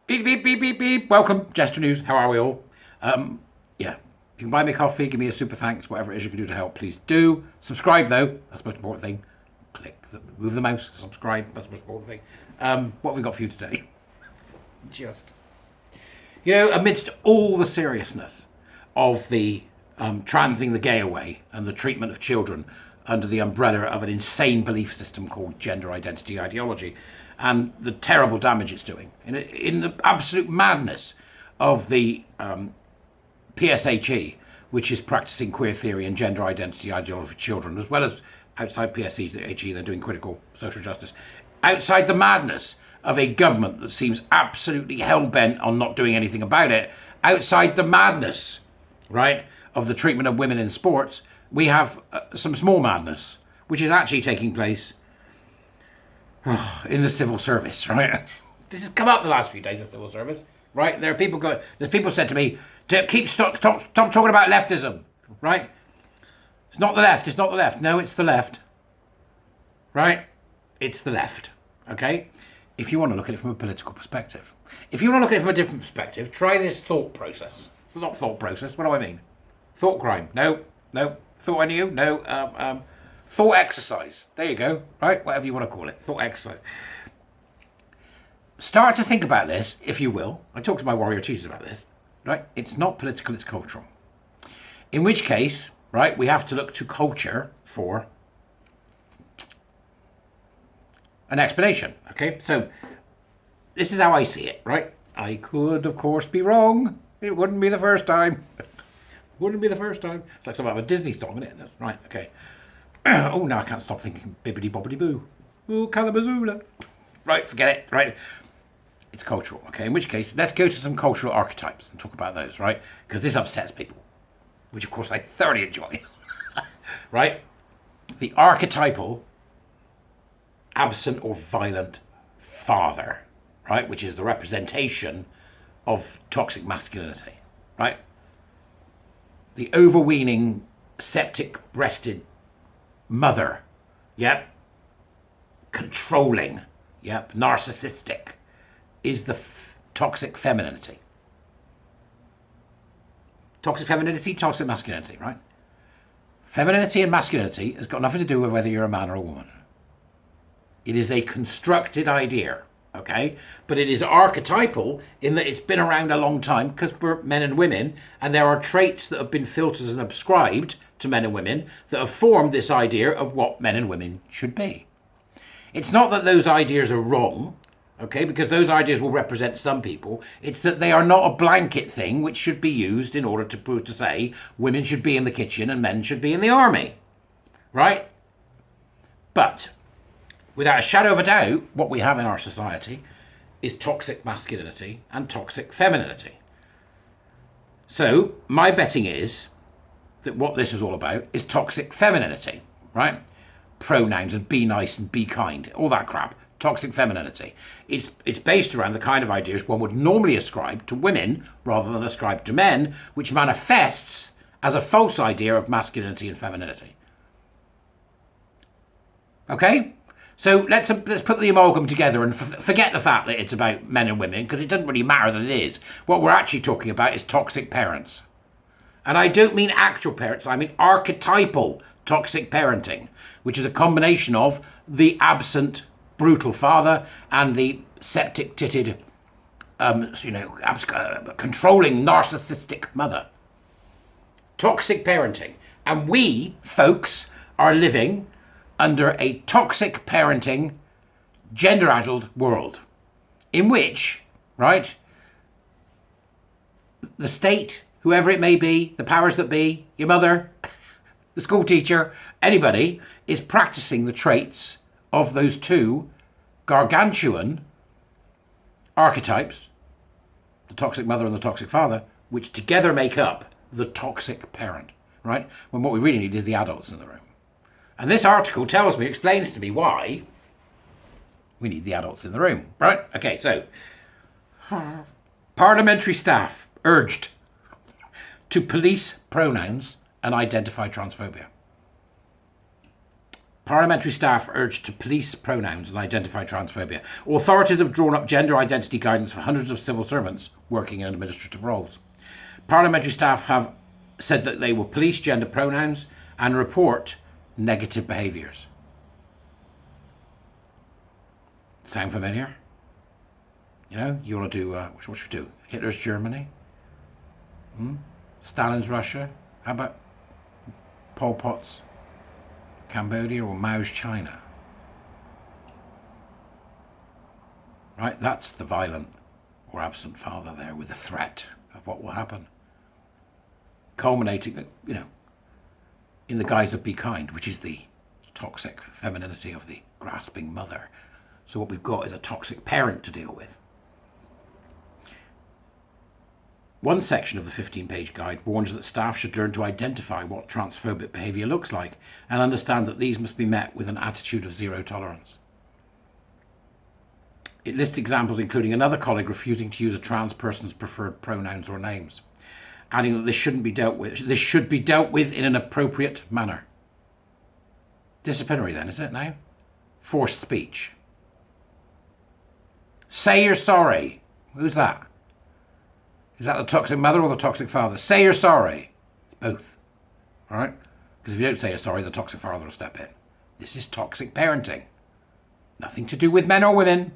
Beep, beep, beep, beep, beep. Welcome, Jester News. How are we all? Yeah, you can buy me a coffee, give me a super thanks, whatever it is you can do to help, please do. Subscribe, though. That's the most important thing. Move the mouse, subscribe. That's the most important thing. What have we got for you today? Just, amidst all the seriousness of the transing the gay away and the treatment of children under the umbrella of an insane belief system called gender identity ideology, and the terrible damage it's doing, in the absolute madness of the PSHE, which is practicing queer theory and gender identity ideology for children, as well as outside PSHE, they're doing critical social justice. Outside the madness of a government that seems absolutely hell-bent on not doing anything about it, outside the madness, right, of the treatment of women in sports, we have some small madness, which is actually taking place in the civil service, right? This has come up the last few days, the civil service, right? There's people said to me, stop talking about leftism, right? It's not the left. No, it's the left, right? It's the left, okay? If you want to look at it from a political perspective. If you want to look at it from a different perspective, try this thought process. Not thought process, what do I mean? Thought crime. No. Thought I knew? No. Thought exercise. There you go, right? Whatever you want to call it. Thought exercise. Start to think about this, if you will. I talk to my warrior teachers about this, right? It's not political, it's cultural. In which case, right, we have to look to culture for an explanation, okay? So this is how I see it, right? I could, of course, be wrong. It wouldn't be the first time. Wouldn't be the first time. It's like some of a Disney song, isn't it? That's right, okay. Oh, now I can't stop thinking bibbidi bobbidi boo. Ooh, Kalamazoola. Right, forget it, right? It's cultural, okay? In which case, let's go to some cultural archetypes and talk about those, right? Because this upsets people, which of course I thoroughly enjoy, right? The archetypal absent or violent father, right? Which is the representation of toxic masculinity, right? The overweening, septic-breasted mother, yep, controlling, yep, narcissistic, is the toxic femininity. Toxic femininity, toxic masculinity, right? Femininity and masculinity has got nothing to do with whether you're a man or a woman. It is a constructed idea, okay? But it is archetypal in that it's been around a long time because we're men and women, and there are traits that have been filtered and ascribed to men and women that have formed this idea of what men and women should be. It's not that those ideas are wrong, okay, because those ideas will represent some people. It's that they are not a blanket thing which should be used in order to say women should be in the kitchen and men should be in the army, right? But without a shadow of a doubt, what we have in our society is toxic masculinity and toxic femininity. So my betting is that what this is all about is toxic femininity, right? Pronouns and be nice and be kind, all that crap. Toxic femininity. It's based around the kind of ideas one would normally ascribe to women rather than ascribe to men, which manifests as a false idea of masculinity and femininity. Okay? So let's put the amalgam together and forget the fact that it's about men and women, because it doesn't really matter that it is. What we're actually talking about is toxic parents. And I don't mean actual parents, I mean archetypal toxic parenting, which is a combination of the absent brutal father and the septic-titted, controlling narcissistic mother. Toxic parenting. And we, folks, are living under a toxic parenting, gender-addled world in which, right, the state, whoever it may be, the powers that be, your mother, the school teacher, anybody, is practicing the traits of those two gargantuan archetypes, the toxic mother and the toxic father, which together make up the toxic parent, right? When what we really need is the adults in the room. And this article explains to me why we need the adults in the room, right? Okay, so parliamentary staff urged to police pronouns and identify transphobia. Parliamentary staff urged to police pronouns and identify transphobia. Authorities have drawn up gender identity guidance for hundreds of civil servants working in administrative roles. Parliamentary staff have said that they will police gender pronouns and report negative behaviours. Sound familiar? You know, you want to do, what should we do? Hitler's Germany? Stalin's Russia? How about Pol Pot's Cambodia or Mao's China? Right, that's the violent or absent father there with the threat of what will happen. Culminating, you know, in the guise of be kind, which is the toxic femininity of the grasping mother. So what we've got is a toxic parent to deal with. One section of the 15-page guide warns that staff should learn to identify what transphobic behaviour looks like and understand that these must be met with an attitude of zero tolerance. It lists examples including another colleague refusing to use a trans person's preferred pronouns or names, adding that this should be dealt with in an appropriate manner. Disciplinary then, is it now? Forced speech. Say you're sorry. Who's that? Is that the toxic mother or the toxic father? Say you're sorry. Both. All right? Because if you don't say you're sorry, the toxic father will step in. This is toxic parenting. Nothing to do with men or women.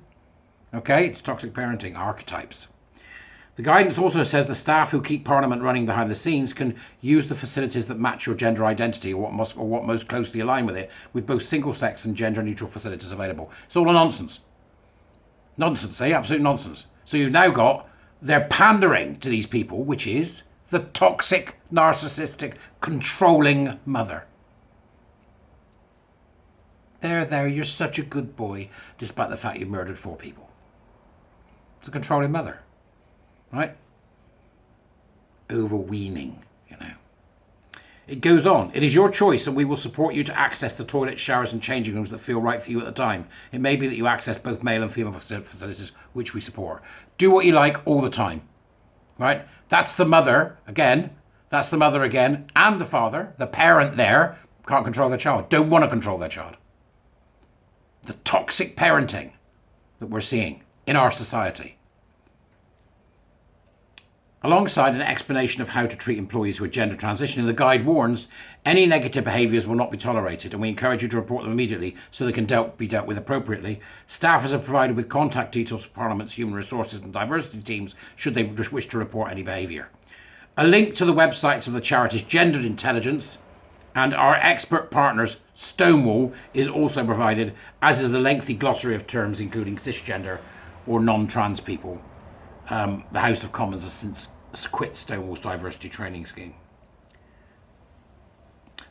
Okay? It's toxic parenting. Archetypes. The guidance also says the staff who keep Parliament running behind the scenes can use the facilities that match your gender identity or what most closely align with it, with both single-sex and gender-neutral facilities available. It's all a nonsense. Nonsense, eh? Absolute nonsense. So you've now got, they're pandering to these people, which is the toxic, narcissistic, controlling mother. There, you're such a good boy, despite the fact you murdered 4 people. It's a controlling mother, right? Overweening, you know. It goes on. It is your choice and we will support you to access the toilets, showers and changing rooms that feel right for you at the time. It may be that you access both male and female facilities, which we support. Do what you like all the time, right? That's the mother, again. That's the mother again. And the father, the parent there, can't control their child. Don't want to control their child. The toxic parenting that we're seeing in our society. Alongside an explanation of how to treat employees who are gender transitioning, the guide warns any negative behaviours will not be tolerated and we encourage you to report them immediately so they can be dealt with appropriately. Staffers are provided with contact details for Parliament's human resources and diversity teams should they wish to report any behaviour. A link to the websites of the charities Gendered Intelligence and our expert partners Stonewall is also provided, as is a lengthy glossary of terms including cisgender or non-trans people. The House of Commons has since quit Stonewall's diversity training scheme.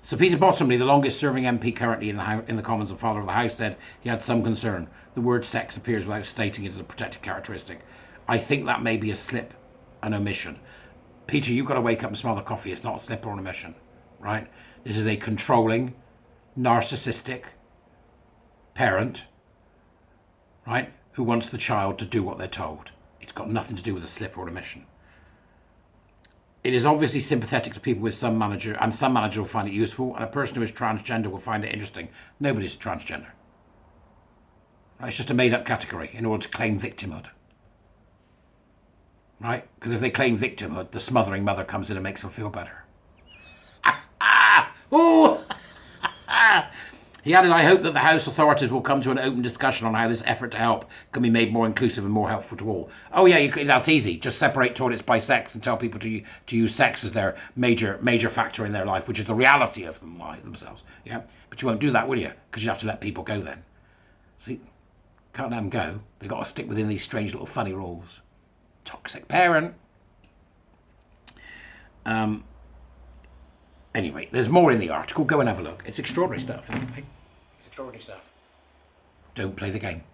Sir Peter Bottomley, the longest serving MP currently in the Commons and father of the House, said he had some concern. The word sex appears without stating it as a protected characteristic. I think that may be a slip, an omission. Peter, you've got to wake up and smell the coffee. It's not a slip or an omission, right? This is a controlling, narcissistic parent, right, who wants the child to do what they're told. It's got nothing to do with a slip or an omission. It is obviously sympathetic to people with some manager, and some manager will find it useful, and a person who is transgender will find it interesting. Nobody's transgender. Right? It's just a made-up category in order to claim victimhood. Right? Because if they claim victimhood, the smothering mother comes in and makes them feel better. Ooh! He added, I hope that the House authorities will come to an open discussion on how this effort to help can be made more inclusive and more helpful to all. Oh yeah, that's easy. Just separate toilets by sex and tell people to use sex as their major factor in their life, which is the reality of them themselves. Yeah, but you won't do that, will you? Because you have to let people go then. See, can't let them go. They've got to stick within these strange little funny rules. Toxic parent. Anyway, there's more in the article. Go and have a look. It's extraordinary stuff. It's extraordinary stuff. Don't play the game.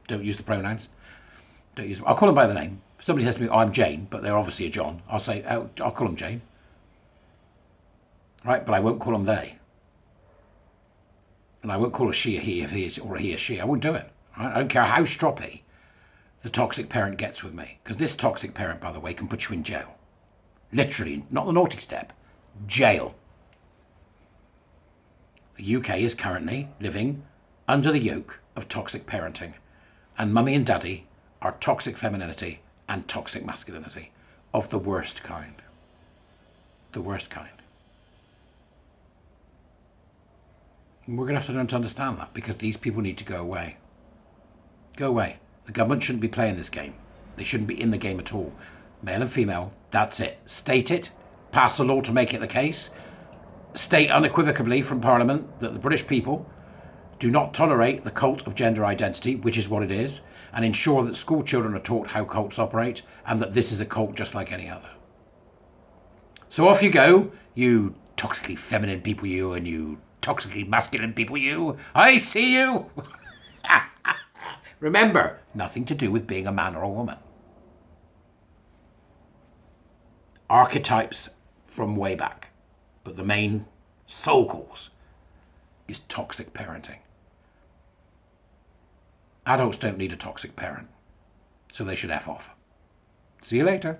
Don't use the pronouns. I'll call them by the name. If somebody says to me, oh, I'm Jane, but they're obviously a John, I'll say, oh, I'll call them Jane. Right? But I won't call them they. And I won't call a she a he if he is, or a he a she. I won't do it. Right? I don't care how stroppy the toxic parent gets with me. Because this toxic parent, by the way, can put you in jail. Literally, not the naughty step. Jail. The UK is currently living under the yoke of toxic parenting, and mummy and daddy are toxic femininity and toxic masculinity of the worst kind. The worst kind. And we're going to have to learn to understand that, because these people need to go away. Go away. The government shouldn't be playing this game. They shouldn't be in the game at all. Male and female, that's it. State it. Pass a law to make it the case. State unequivocally from Parliament that the British people do not tolerate the cult of gender identity, which is what it is, and ensure that school children are taught how cults operate and that this is a cult just like any other. So off you go, you toxically feminine people, you, and you toxically masculine people, you. I see you. Remember, nothing to do with being a man or a woman. Archetypes from way back, but the main soul cause is toxic parenting. Adults don't need a toxic parent, so they should F off. See you later.